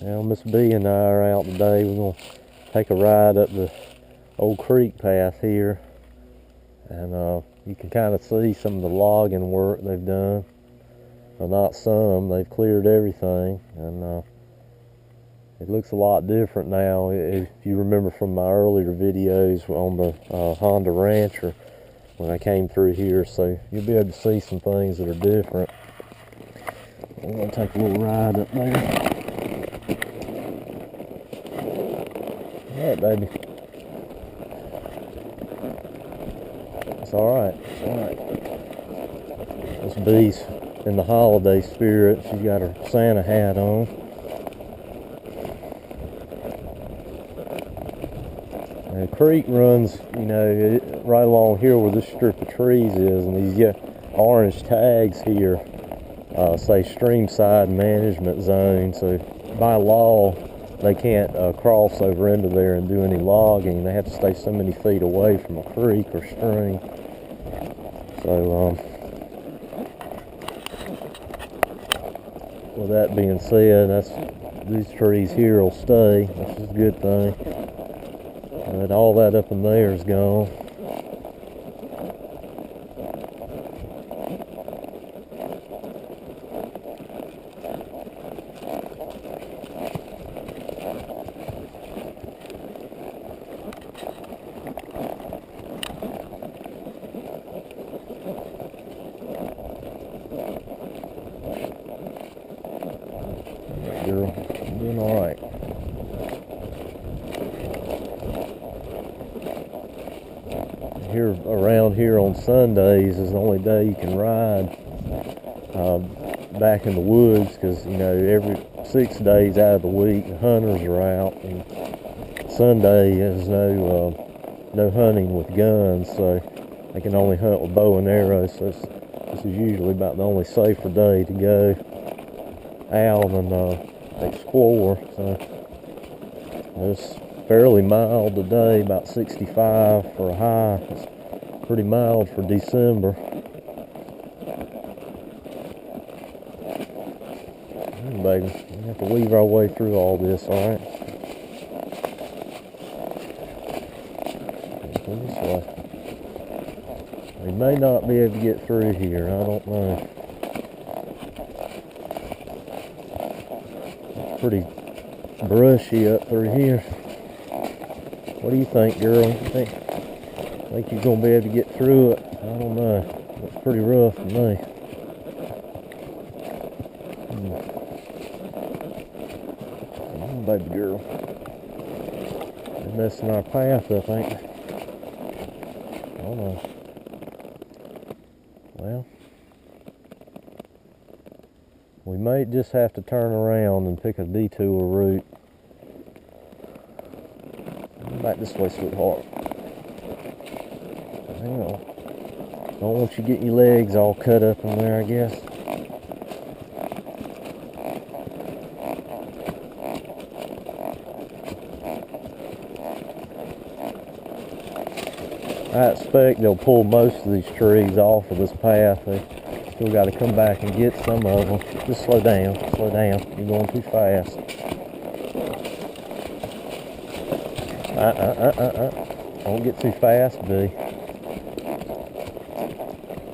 Now, Miss B and I are out today. We're going to take a ride up the old creek path here. And you can kind of see some of the logging work they've done. Well, not some. They've cleared everything. And it looks a lot different now. If you remember from my earlier videos on the Honda Rancher when I came through here. So you'll be able to see some things that are different. We're going to take a little ride up there. Alright, baby. It's alright. It's alright. This bee's in the holiday spirit. She's got her Santa hat on. And the creek runs, right along here where this strip of trees is, and these orange tags here say Streamside Management Zone. So by law, they can't cross over into there and do any logging. They have to stay so many feet away from a creek or stream. So, with that being said, these trees here will stay, which is a good thing. But all that up in there is gone. Girl, I'm doing all right. Here around here on Sundays is the only day you can ride back in the woods, because every 6 days out of the week the hunters are out, and Sunday is no hunting with guns, so they can only hunt with bow and arrows. So this is usually about the only safer day to go out and explore. So it's fairly mild today, about 65 for a high. It's pretty mild for December. Baby, we have to weave our way through all this, alright? Go this way. We may not be able to get through here, I don't know. Pretty brushy up through here. What do you think, girl? You think you're gonna be able to get through it? I don't know. Looks pretty rough to me. Baby girl. They're messing our path up, ain't they? I don't know. Well, we may just have to turn around and pick a detour route. Back this way, sweetheart. Hang on. Don't want you getting your legs all cut up in there, I guess. I expect they'll pull most of these trees off of this path. They still got to come back and get some of them. Just slow down, slow down. You're going too fast. Don't get too fast, B.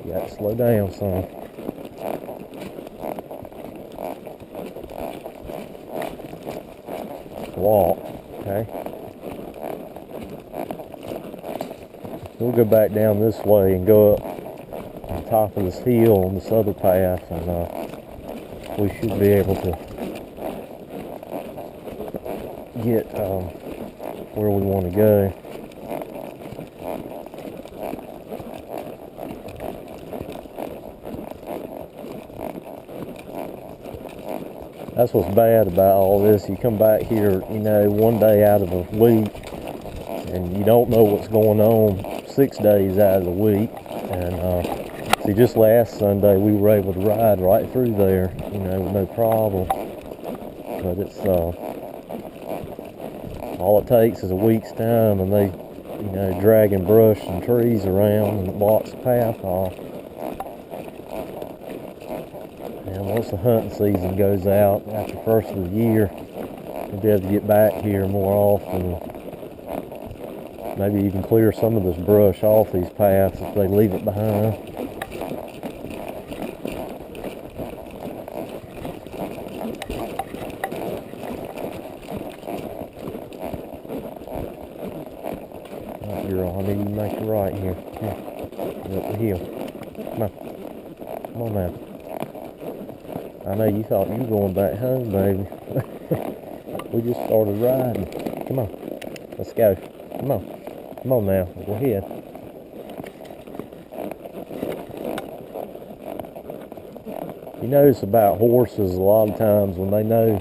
You got to slow down, son. Walk, okay? We'll go back down this way and go up on top of this hill on this other path, and we should be able to get where we want to go. That's what's bad about all this. You come back here, one day out of a week, and you don't know what's going on 6 days out of the week. And see, just last Sunday we were able to ride right through there, with no problem. But it's all it takes is a week's time, and they, dragging brush and trees around, and it blocks the path off. And once the hunting season goes out after the first of the year, We'll be able to get back here more often. Maybe even clear some of this brush off these paths if they leave it behind. Right, girl, I need you to make it right here. Here. Get up the hill. Come on. Come on now. I know you thought you were going back home, baby. We just started riding. Come on. Let's go. Come on. Come on now. Go ahead. You notice about horses a lot of times when they know,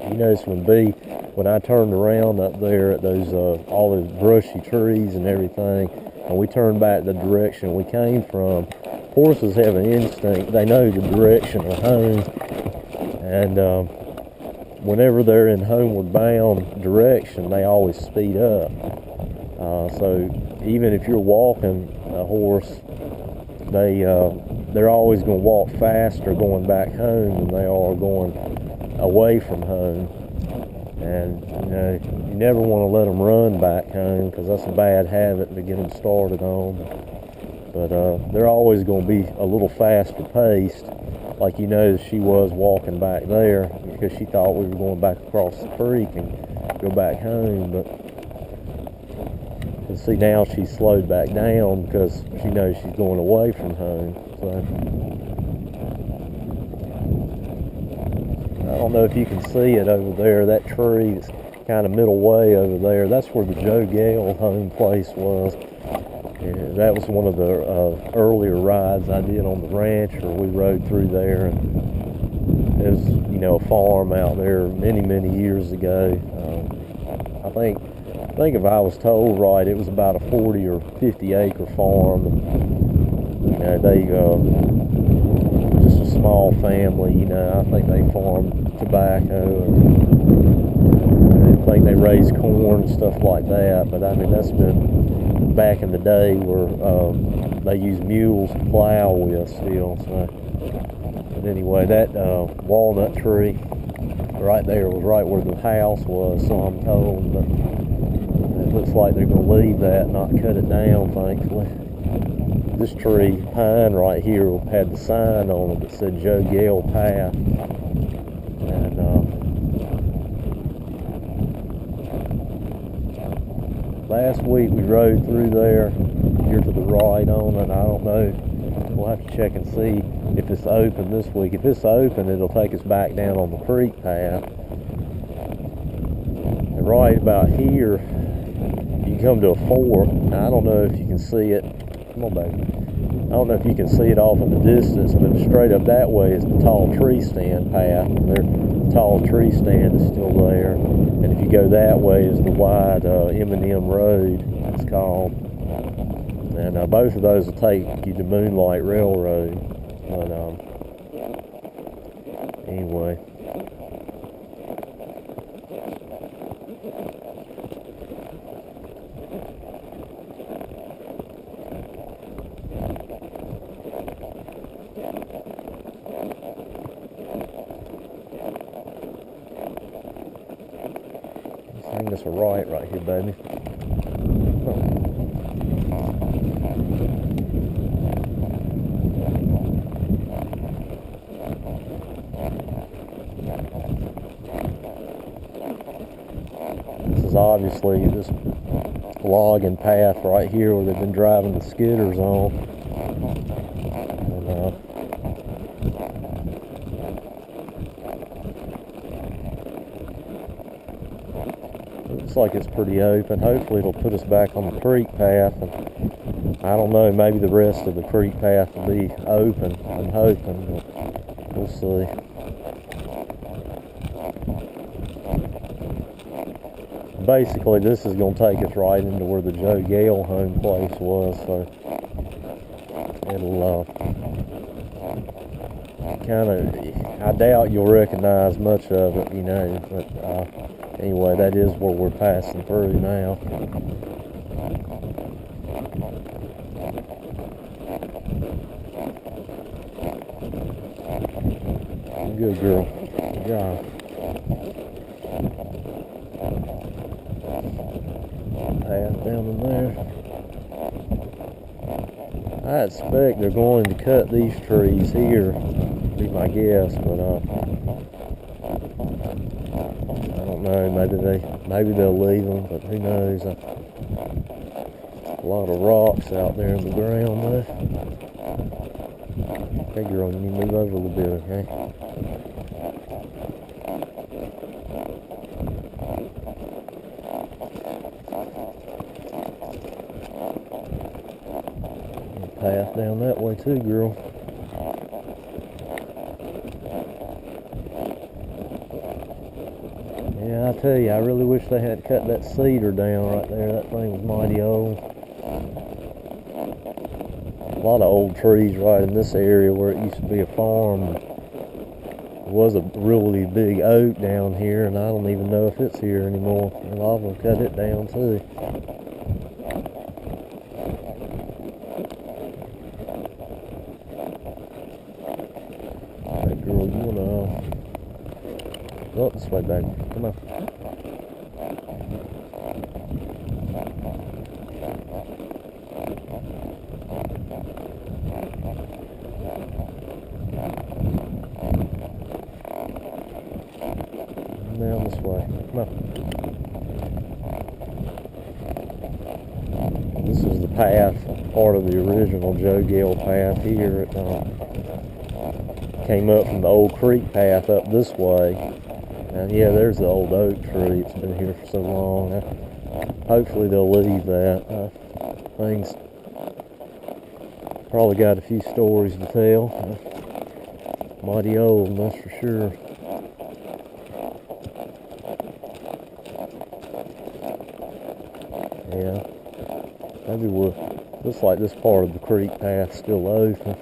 you notice when I turned around up there at those all those brushy trees and everything, and we turned back the direction we came from, horses have an instinct. They know the direction of home, and whenever they're in homeward bound direction, they always speed up. So even if you're walking a horse, they're always going to walk faster going back home than they are going away from home. And you never want to let them run back home, because that's a bad habit to get them started on. But they're always going to be a little faster paced, like you noticed she was walking back there, because she thought we were going back across the creek and go back home. But you see now she's slowed back down because she knows she's going away from home. So I don't know if you can see it over there, that tree that's kind of middle way over there. That's where the Joe Gale home place was. Yeah, that was one of the earlier rides I did on the ranch, or we rode through there. And it was, a farm out there many years ago. I think if I was told right, it was about a 40 or 50 acre farm. And, they just a small family. I think they farmed tobacco. I think they raised corn and stuff like that. But I mean, that's been back in the day where they used mules to plow with still. So, but anyway, that walnut tree right there was right where the house was, so I'm told. But it looks like they're going to leave that, not cut it down, thankfully. This tree, pine right here, had the sign on it that said Joe Gale Path. And last week we rode through there, here to the right on it. I don't know. We'll have to check and see if it's open this week. If it's open, it'll take us back down on the creek path. And right about here, you come to a fork. Now, I don't know if you can see it. Come on, baby. I don't know if you can see it off in the distance, but straight up that way is the tall tree stand path. And the tall tree stand is still there. And if you go that way is the wide M&M Road, it's called. And both of those will take you to Moonlight Railroad. But anyway. Hang this right here, baby. Oh. This is obviously this logging path right here where they've been driving the skidders on. And, looks like it's pretty open. Hopefully it'll put us back on the creek path. And I don't know, maybe the rest of the creek path will be open. I'm hoping, but we'll see. Basically, this is going to take us right into where the Joe Gale home place was, so it'll kind of, I doubt you'll recognize much of it, but anyway, that is where we're passing through now. Good girl. Good job. down in there. I expect they're going to cut these trees here, be my guess, but I don't know. Maybe they'll leave them, but who knows? A lot of rocks out there in the ground there. Okay, girl, you need to move over a little bit, okay? Path down that way too, girl. Yeah, I tell you, I really wish they had cut that cedar down right there. That thing was mighty old. A lot of old trees right in this area where it used to be a farm. There was a really big oak down here, and I don't even know if it's here anymore. A lot of them cut it down too. Hey girl, you wanna go up this way, baby? Come on. Down this way. Come on. This is the path, part of the original Joe Gale path here. It came up from the old creek path up this way. And yeah, there's the old oak tree. It's been here for so long. Hopefully they'll leave that. Things probably got a few stories to tell. Mighty old, that's for sure. Yeah, maybe looks like this part of the creek path's still open.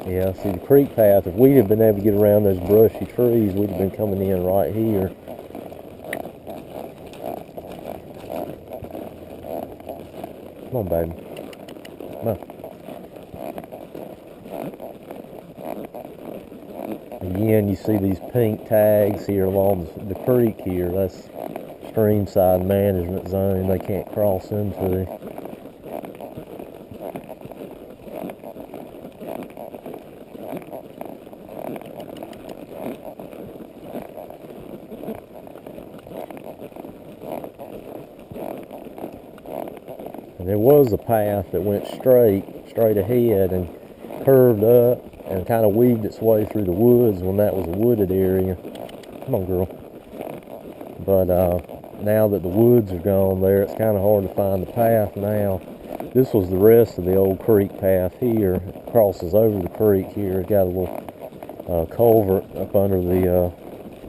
Yeah, see the creek path, if we'd have been able to get around those brushy trees, we'd have been coming in right here. Come on, baby. Come on. Again, you see these pink tags here along the creek here. That's streamside management zone they can't cross into. And there was a path that went straight ahead and curved up and kind of weaved its way through the woods when that was a wooded area. Come on, girl. But now that the woods are gone there, it's kind of hard to find the path now. This was the rest of the old creek path here. It crosses over the creek here. It got a little culvert up under the,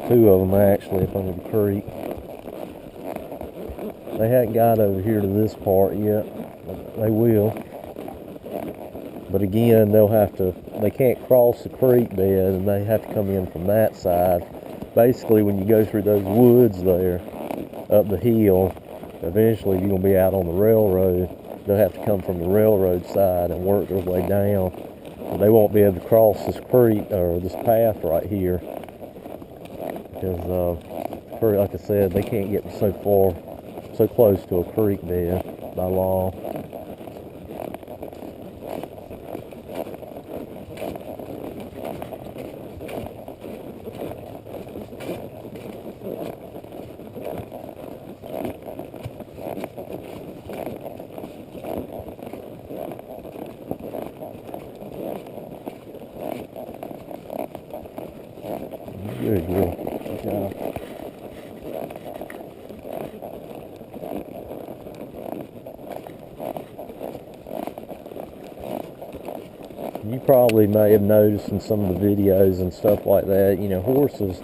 two of them actually, up under the creek. They hadn't got over here to this part yet. They will. But again, they can't cross the creek bed, and they have to come in from that side. Basically, when you go through those woods there, up the hill, eventually you're going to be out on the railroad. They'll have to come from the railroad side and work their way down. But they won't be able to cross this creek, or this path right here. Because, like I said, they can't get so close to a creek bed by law. Good girl. Good job. You probably may have noticed in some of the videos and stuff like that, you know, horses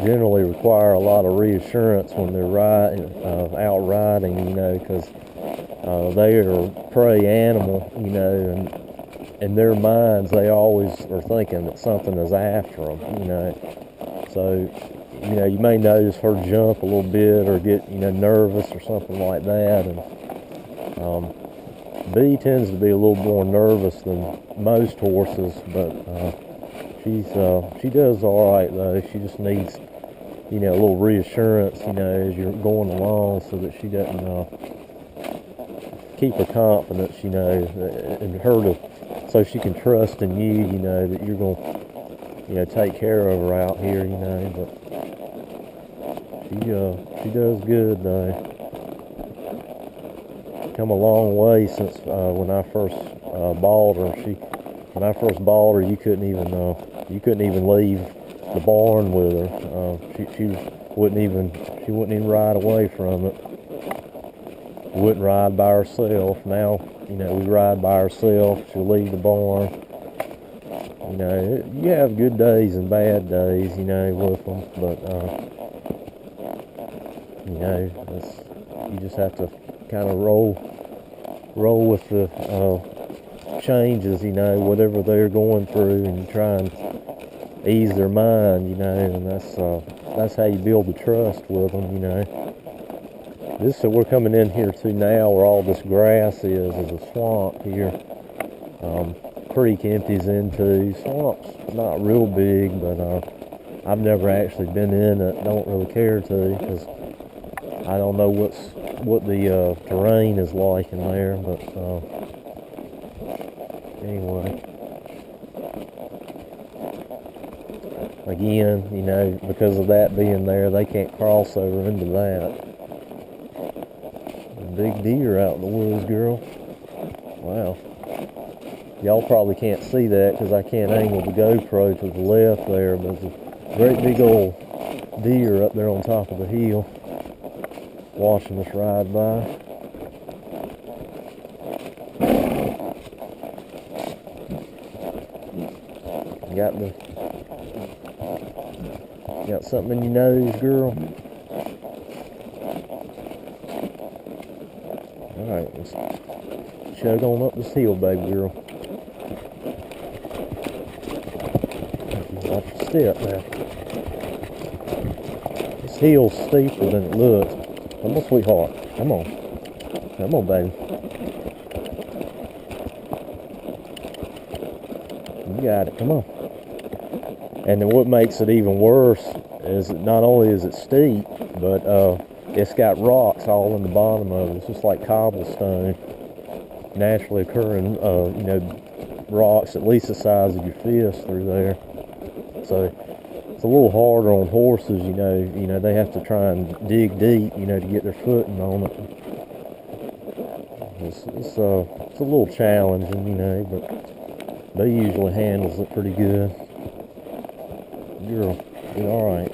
generally require a lot of reassurance when they're out riding, you know, because they are a prey animal, you know, and in their minds they always are thinking that something is after them, you know. So, you know, you may notice her jump a little bit or get, you know, nervous or something like that. And B tends to be a little more nervous than most horses, but She does all right though. She just needs, you know, a little reassurance, you know, as you're going along, so that she doesn't keep her confidence, you know, and her to, so she can trust in you, you know, that you're gonna, you know, take care of her out here, you know. But she does good though. Come a long way since when I first bought her. When I first bought her, you couldn't even leave the barn with her. She wouldn't even ride away from it. Wouldn't ride by herself. Now, you know, we ride by ourselves. She'll leave the barn. You know, you have good days and bad days, you know, with them, but you know, you just have to kind of roll with the changes, you know, whatever they're going through, and you try and ease their mind, you know, and that's how you build the trust with them, you know. This we're coming in here to now, where all this grass is a swamp here. Creek empties into. Swamp's not real big, but I've never actually been in it. Don't really care to, because I don't know what the terrain is like in there. But anyway, again, you know, because of that being there, they can't cross over into that. A big deer out in the woods, girl. Wow. Y'all probably can't see that because I can't angle the GoPro to the left there, but there's a great big old deer up there on top of the hill watching us ride by. Got something in your nose, girl? Alright, let's chug on up this hill, baby girl. Watch your step now. This hill's steeper than it looks. Come on, sweetheart. Come on. Come on, baby. You got it. Come on. And then what makes it even worse is that not only is it steep, but it's got rocks all in the bottom of it. It's just like cobblestone. Naturally occurring, you know, rocks at least the size of your fist through there. So it's a little harder on horses, you know. You know, they have to try and dig deep, you know, to get their footing on it. It's a little challenging, you know, but they usually handles it pretty good. You're all right.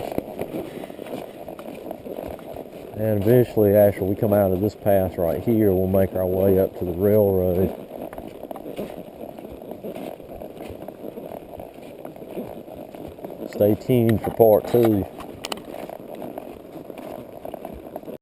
And eventually, after we come out of this path right here, we'll make our way up to the railroad. Stay tuned for part 2.